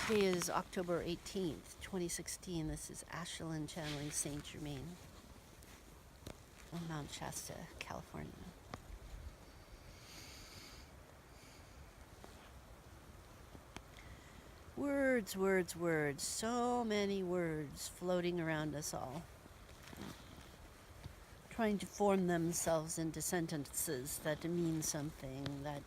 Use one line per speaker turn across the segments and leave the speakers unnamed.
Today is October 18th, 2016. This is Ashalyn channeling Saint Germain on Mount Shasta, California. Words, words, words. So many words floating around us all, trying to form themselves into sentences that mean something, that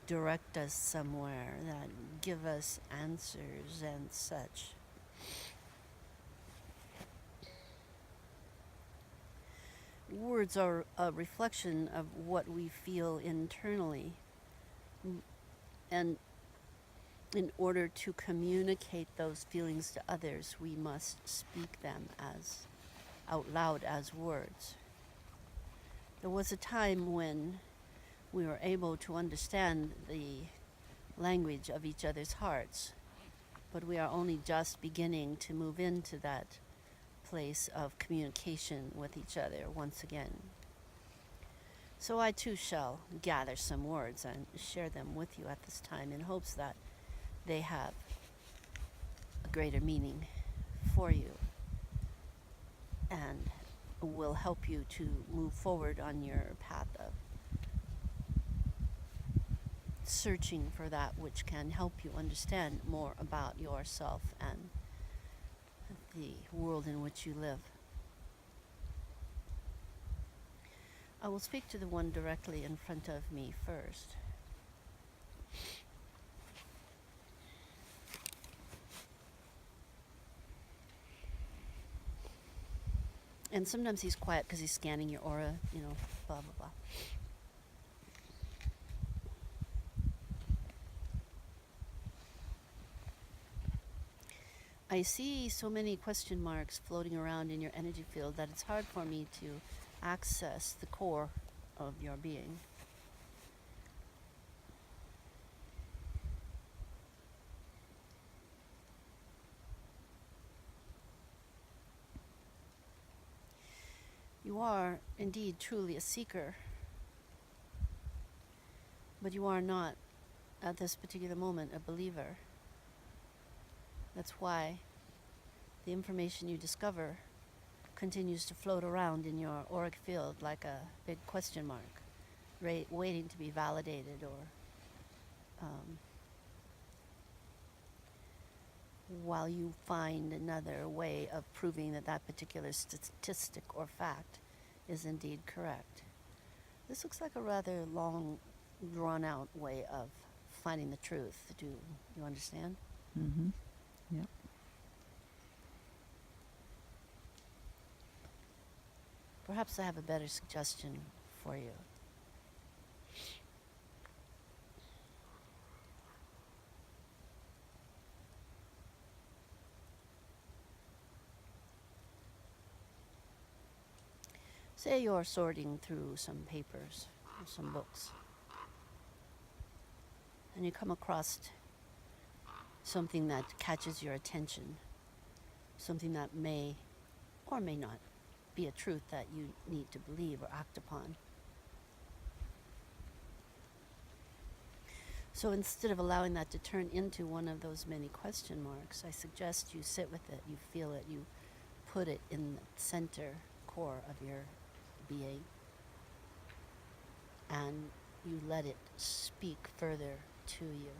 direct us somewhere, that give us answers and such. Words are a reflection of what we feel internally. And in order to communicate those feelings to others, we must speak them as out loud as words. There was a time when we were able to understand the language of each other's hearts, but we are only just beginning to move into that place of communication with each other once again. So I too shall gather some words and share them with you at this time in hopes that they have a greater meaning for you and will help you to move forward on your path of searching for that which can help you understand more about yourself and the world in which you live. I will speak to the one directly in front of me first. And sometimes he's quiet because he's scanning your aura, blah, blah, blah. I see so many question marks floating around in your energy field that it's hard for me to access the core of your being. You are indeed truly a seeker, but you are not, at this particular moment, a believer. That's why the information you discover continues to float around in your auric field like a big question mark, waiting to be validated or while you find another way of proving that that particular statistic or fact is indeed correct. This looks like a rather long, drawn-out way of finding the truth. Do you understand?
Mm-hmm. Yep.
Perhaps I have a better suggestion for you. Say you're sorting through some papers, some books, and you come across something that catches your attention, something that may or may not be a truth that you need to believe or act upon. So instead of allowing that to turn into one of those many question marks, I suggest you sit with it, you feel it, you put it in the center core of your being, and you let it speak further to you.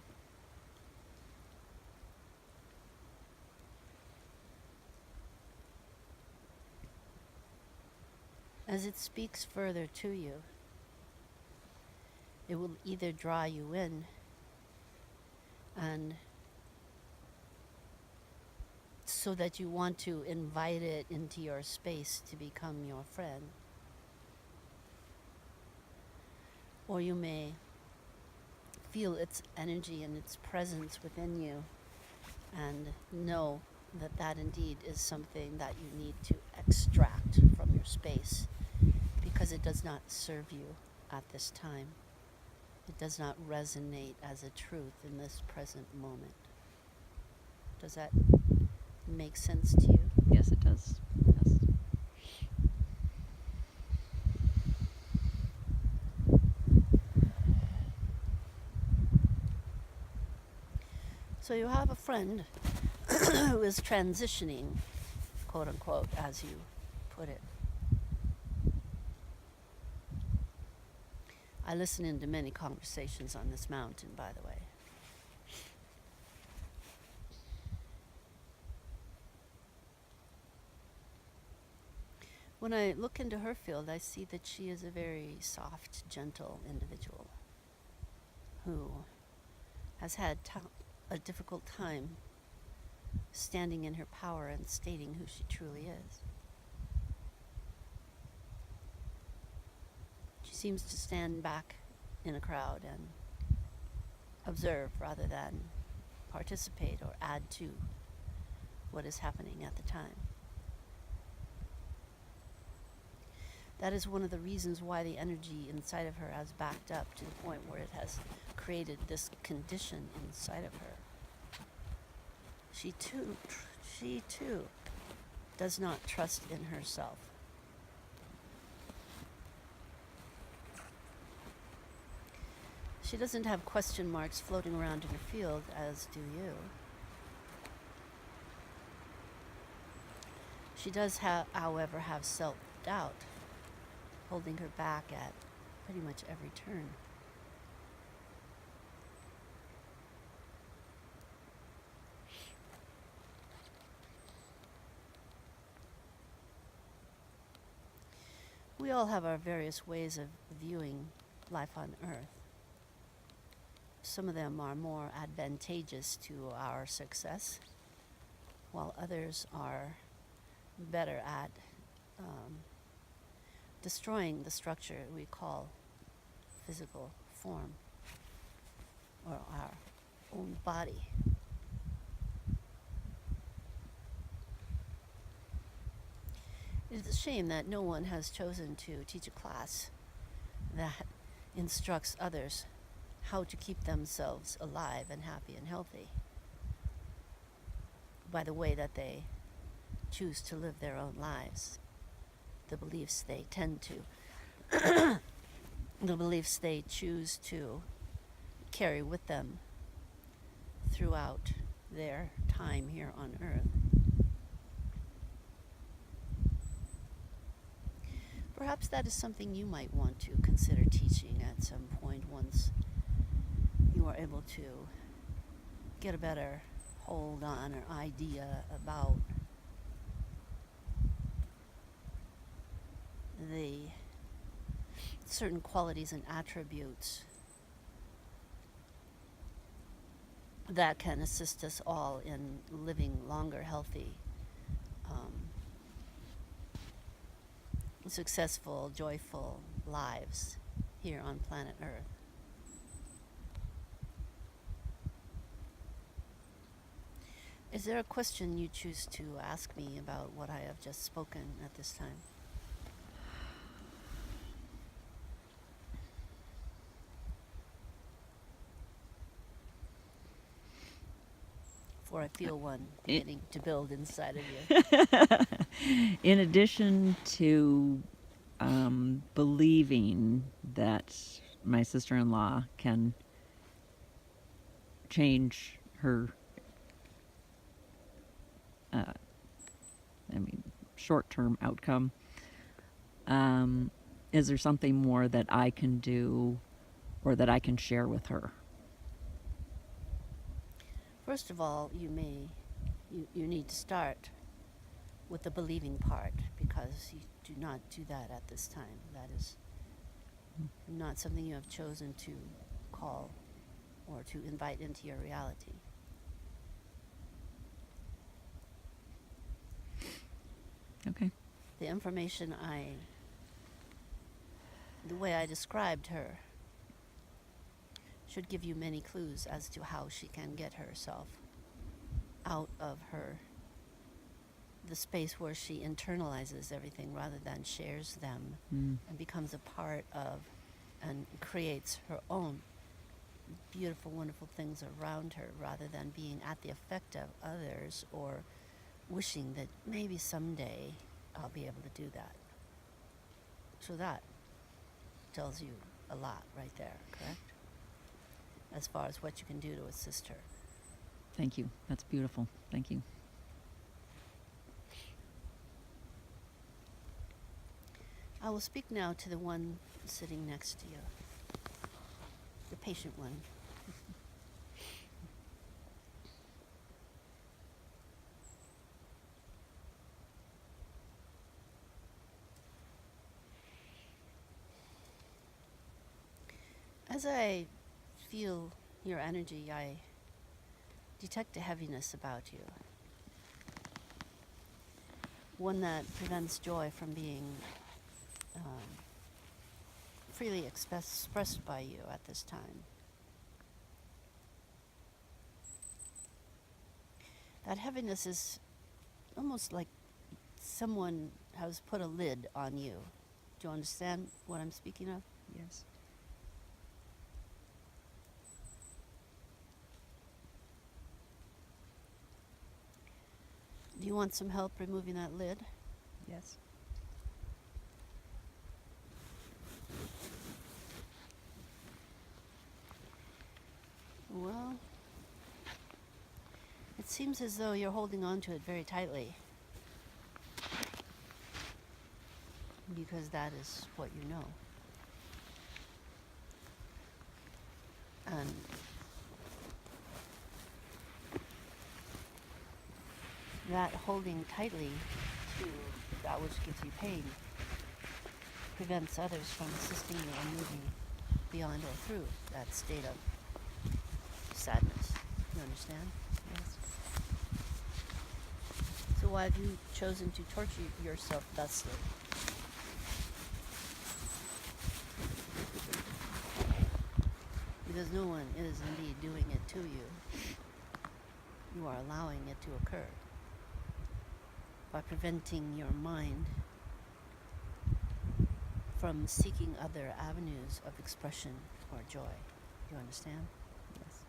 As it speaks further to you, it will either draw you in and so that you want to invite it into your space to become your friend, or you may feel its energy and its presence within you and know that that indeed is something that you need to extract from your space because it does not serve you at this time. It does not resonate as a truth in this present moment. Does that make sense to you?
Yes, it does. Yes.
So you have a friend who is transitioning, quote unquote, as you put it. I listen into many conversations on this mountain, by the way. When I look into her field, I see that she is a very soft, gentle individual who has had a difficult time standing in her power and stating who she truly is. She seems to stand back in a crowd and observe rather than participate or add to what is happening at the time. That is one of the reasons why the energy inside of her has backed up to the point where it has created this condition inside of her. She too does not trust in herself. She doesn't have question marks floating around in her field, as do you. She does, however, have self-doubt holding her back at pretty much every turn. We all have our various ways of viewing life on Earth. Some of them are more advantageous to our success, while others are better at destroying the structure we call physical form, or our own body. It is a shame that no one has chosen to teach a class that instructs others how to keep themselves alive and happy and healthy by the way that they choose to live their own lives, the beliefs they tend to, the beliefs they choose to carry with them throughout their time here on Earth. Perhaps that is something you might want to consider teaching at some point once you are able to get a better hold on or idea about the certain qualities and attributes that can assist us all in living longer, healthy, successful, joyful lives here on planet Earth. Is there a question you choose to ask me about what I have just spoken at this time? For I feel one beginning to build inside of you.
In addition to believing that my sister-in-law can change her, short-term outcome, is there something more that I can do or that I can share with her?
First of all, you need to start with the believing part, because you do not do that at this time. That is not something you have chosen to call or to invite into your reality.
Okay.
The information the way I described her should give you many clues as to how she can get herself out of the space where she internalizes everything rather than shares them and becomes a part of and creates her own beautiful, wonderful things around her rather than being at the effect of others or wishing that maybe someday I'll be able to do that. So that tells you a lot right there, correct? As far as what you can do to assist her.
Thank you. That's beautiful. Thank you.
I will speak now to the one sitting next to you, the patient one. As I feel your energy, I detect a heaviness about you. One that prevents joy from being freely expressed by you at this time. That heaviness is almost like someone has put a lid on you. Do you understand what I'm speaking of?
Yes.
Do you want some help removing that lid?
Yes.
Well, it seems as though you're holding on to it very tightly. Because that is what you know. And that holding tightly to that which gives you pain prevents others from assisting you in moving beyond or through that state of sadness. You understand?
Yes.
So why have you chosen to torture yourself thusly? Because no one is indeed doing it to you. You are allowing it to occur by preventing your mind from seeking other avenues of expression or joy. You understand?
Yes.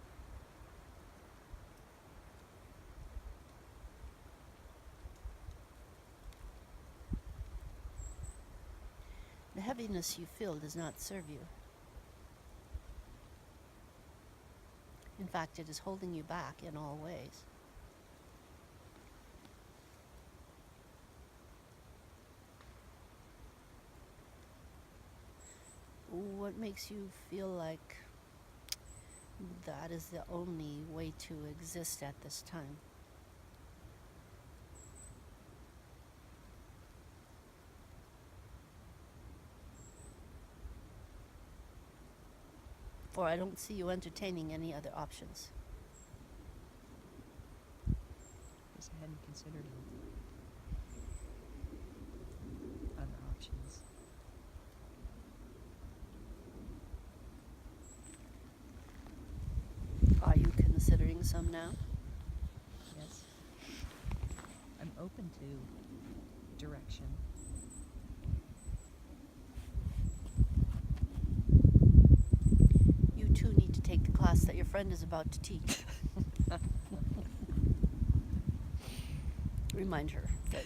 The heaviness you feel does not serve you. In fact, it is holding you back in all ways. What makes you feel like that is the only way to exist at this time? For I don't see you entertaining any other options.
Guess I hadn't considered other options.
Are you considering some now?
Yes. I'm open to direction.
You too need to take the class that your friend is about to teach. Remind her that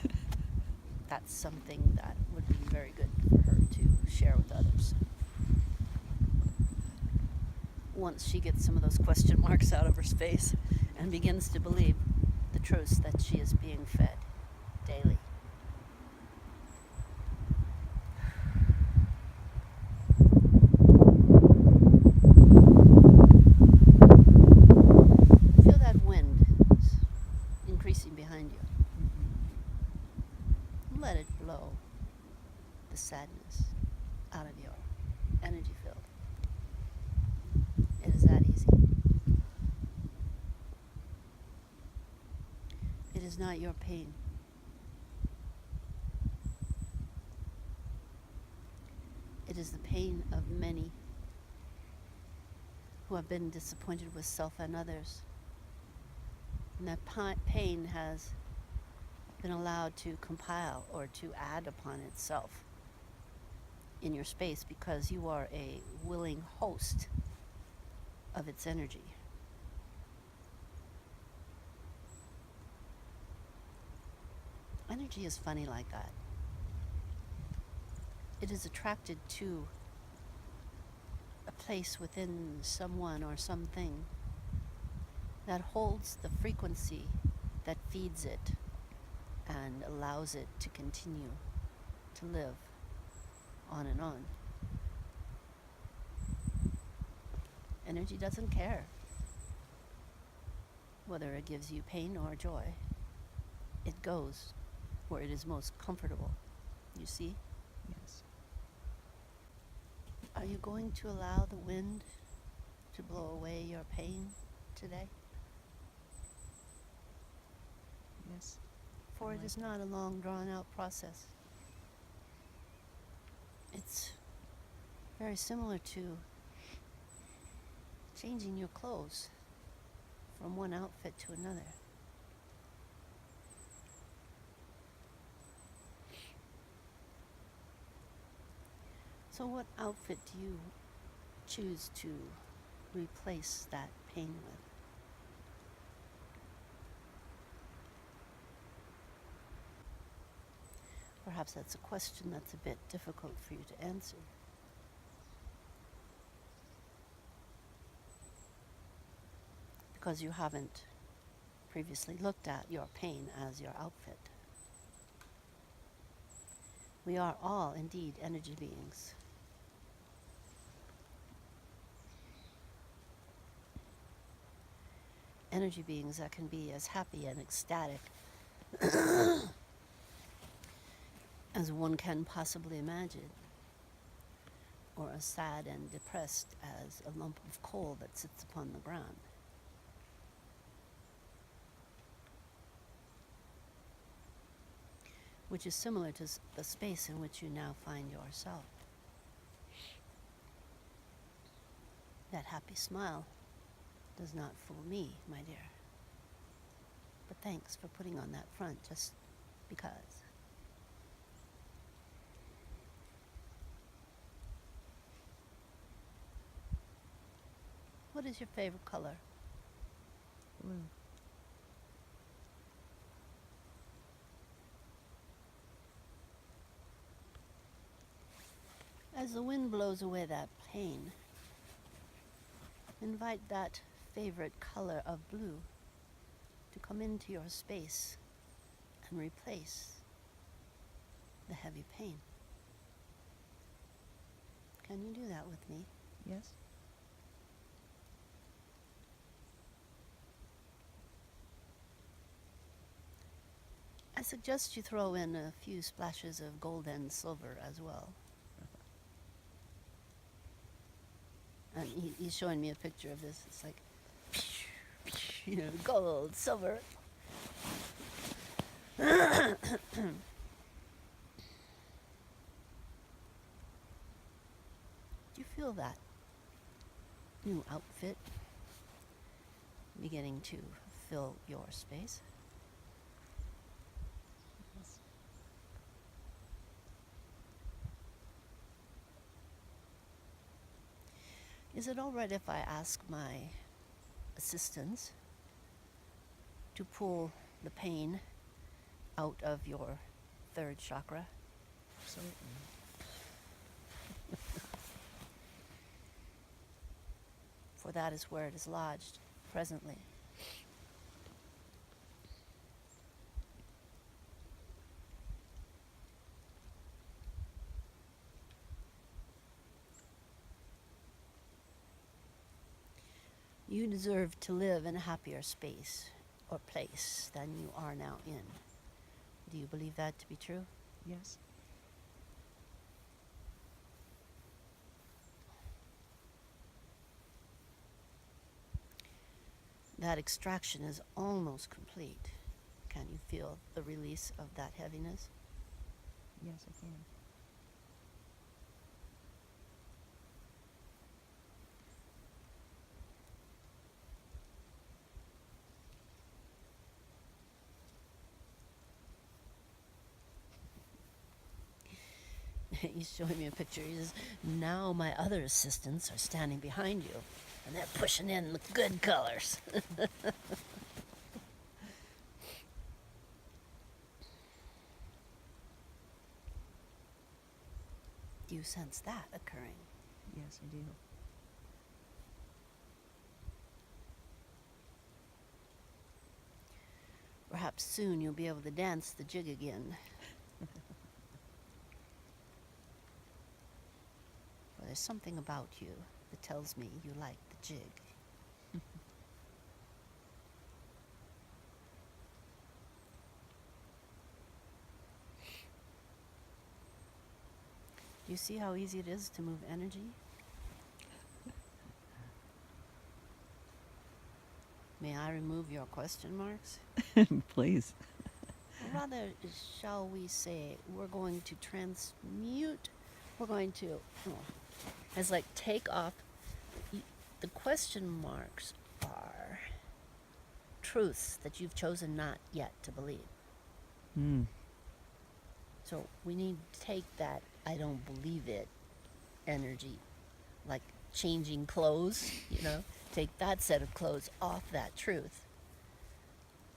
that's something that would be very good for her to share with others. Once she gets some of those question marks out of her space and begins to believe the truths that she is being fed daily. Feel that wind increasing behind you. Let it blow the sadness out of your energy field. It is that easy. It is not your pain. It is the pain of many who have been disappointed with self and others. And that pain has been allowed to compile or to add upon itself in your space because you are a willing host of its energy. Energy is funny like that. It is attracted to a place within someone or something that holds the frequency that feeds it and allows it to continue to live on and on. Energy doesn't care whether it gives you pain or joy. It goes where it is most comfortable. You see?
Yes.
Are you going to allow the wind to blow away your pain today?
Yes.
For it is not a long, drawn-out process. It's very similar to changing your clothes from one outfit to another. So what outfit do you choose to replace that pain with? Perhaps that's a question that's a bit difficult for you to answer. Because you haven't previously looked at your pain as your outfit. We are all indeed energy beings. Energy beings that can be as happy and ecstatic as one can possibly imagine, or as sad and depressed as a lump of coal that sits upon the ground. Which is similar to the space in which you now find yourself. That happy smile does not fool me, my dear. But thanks for putting on that front just because. What is your favorite color?
Blue.
As the wind blows away that pain, invite that favorite color of blue to come into your space and replace the heavy pain. Can you do that with me?
Yes.
I suggest you throw in a few splashes of gold and silver as well. And he's showing me a picture of this. It's like, you know, gold, silver. Do you feel that new outfit beginning to fill your space?
Yes.
Is it all right if I ask my assistants to pull the pain out of your third chakra?
Absolutely.
For that is where it is lodged presently. You deserve to live in a happier space or place than you are now in. Do you believe that to be true?
Yes.
That extraction is almost complete. Can you feel the release of that heaviness?
Yes, I can.
He's showing me a picture. He says, now my other assistants are standing behind you, and they're pushing in the good colors. Do you sense that occurring?
Yes, I do.
perhaps soon you'll be able to dance the jig again. For there's something about you that tells me you like the jig. Do you see how easy it is to move energy? May I remove your question marks?
Please.
Or rather, shall we say, we're going to transmute, we're going to, as like take off, the question marks are truths that you've chosen not yet to believe.
Mm.
So we need to take that I don't believe it energy, like changing clothes, take that set of clothes off that truth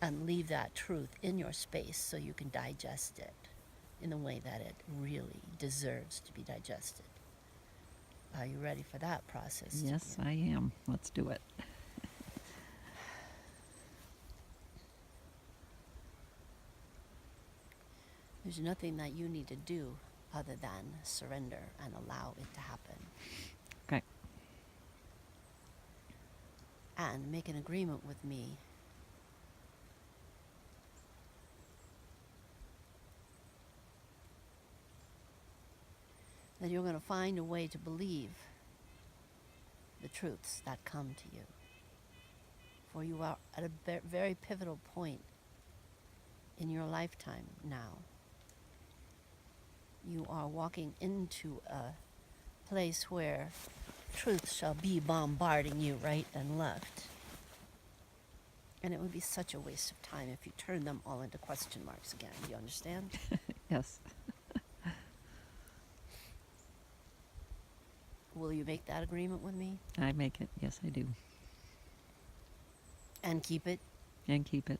and leave that truth in your space so you can digest it in the way that it really deserves to be digested. Are you ready for that process?
Yes, I am. Let's do it.
There's nothing that you need to do other than surrender and allow it to happen.
Okay.
And make an agreement with me that you're going to find a way to believe the truths that come to you. For you are at a very pivotal point in your lifetime now. You are walking into a place where truth shall be bombarding you right and left. And it would be such a waste of time if you turn them all into question marks again. Do you understand?
Yes.
Will you make that agreement with me?
I make it. Yes, I do.
And keep it?
And keep it.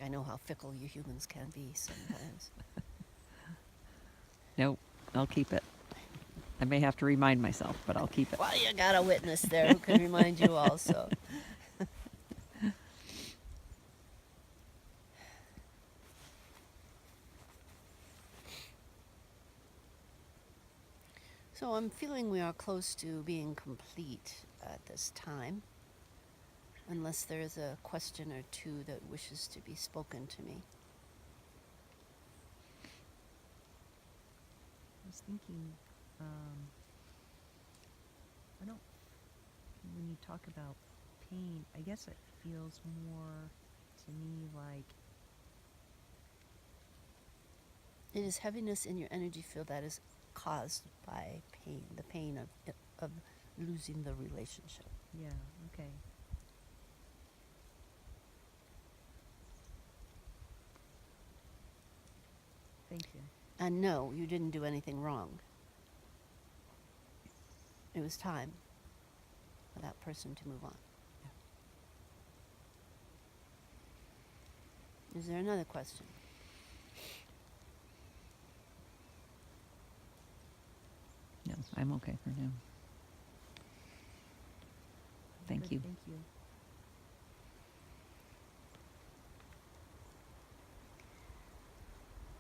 I know how fickle you humans can be sometimes.
Nope, I'll keep it. I may have to remind myself, but I'll keep it.
Well, you got a witness there who can remind you also. So I'm feeling we are close to being complete at this time, unless there's a question or two that wishes to be spoken to me.
I was thinking, I don't, when you talk about pain, I guess it feels more to me like,
It is heaviness in your energy field that is caused by pain, the pain of losing the relationship.
yeah, okay. Thank you.
And no, you didn't do anything wrong. It was time for that person to move on. Is there another question?
No, I'm okay for now. Thank
Good,
you.
Thank you.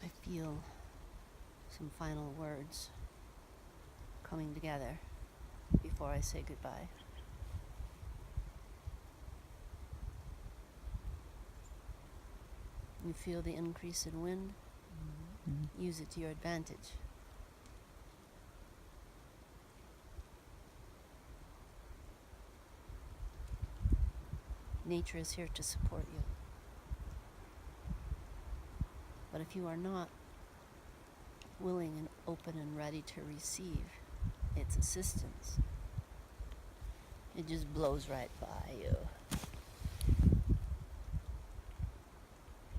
I feel some final words coming together before I say goodbye. You feel the increase in wind?
Mm.
Use it to your advantage. Nature is here to support you. But if you are not willing and open and ready to receive its assistance, it just blows right by you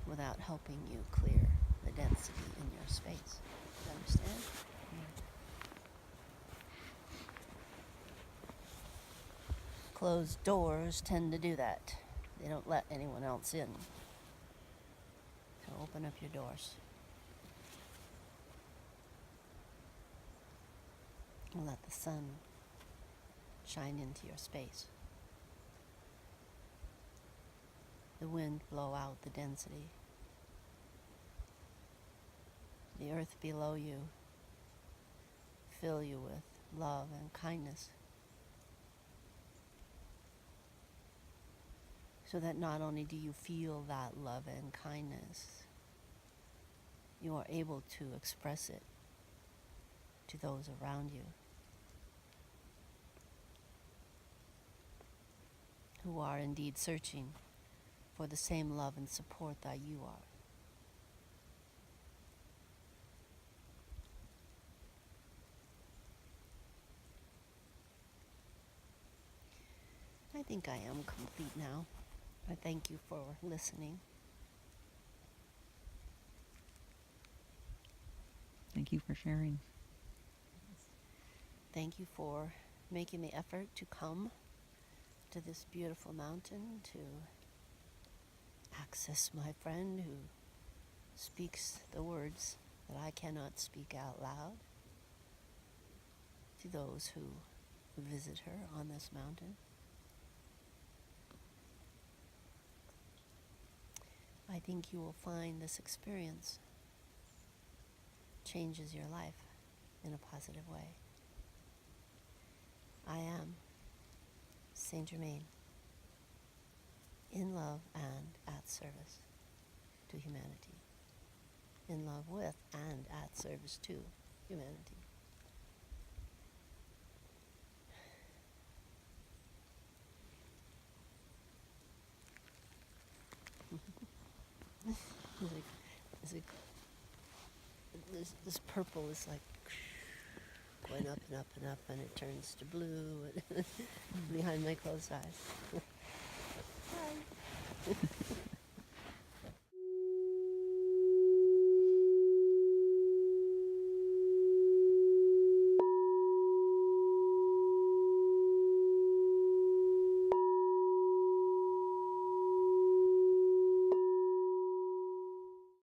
without helping you clear the density in your space. You understand? Closed doors tend to do that. They don't let anyone else in. So open up your doors. And let the sun shine into your space. the wind blow out the density. The earth below you fill you with love and kindness, so that not only do you feel that love and kindness, you are able to express it to those around you who are indeed searching for the same love and support that you are. I think I am complete now. I thank you for listening.
Thank you for sharing.
Thank you for making the effort to come to this beautiful mountain to access my friend who speaks the words that I cannot speak out loud, to those who visit her on this mountain. I think you will find this experience changes your life in a positive way. I am Saint Germain, in love and at service to humanity. In love with and at service to humanity. This purple is like going up and up and up, and it turns to blue behind my closed eyes. Hi.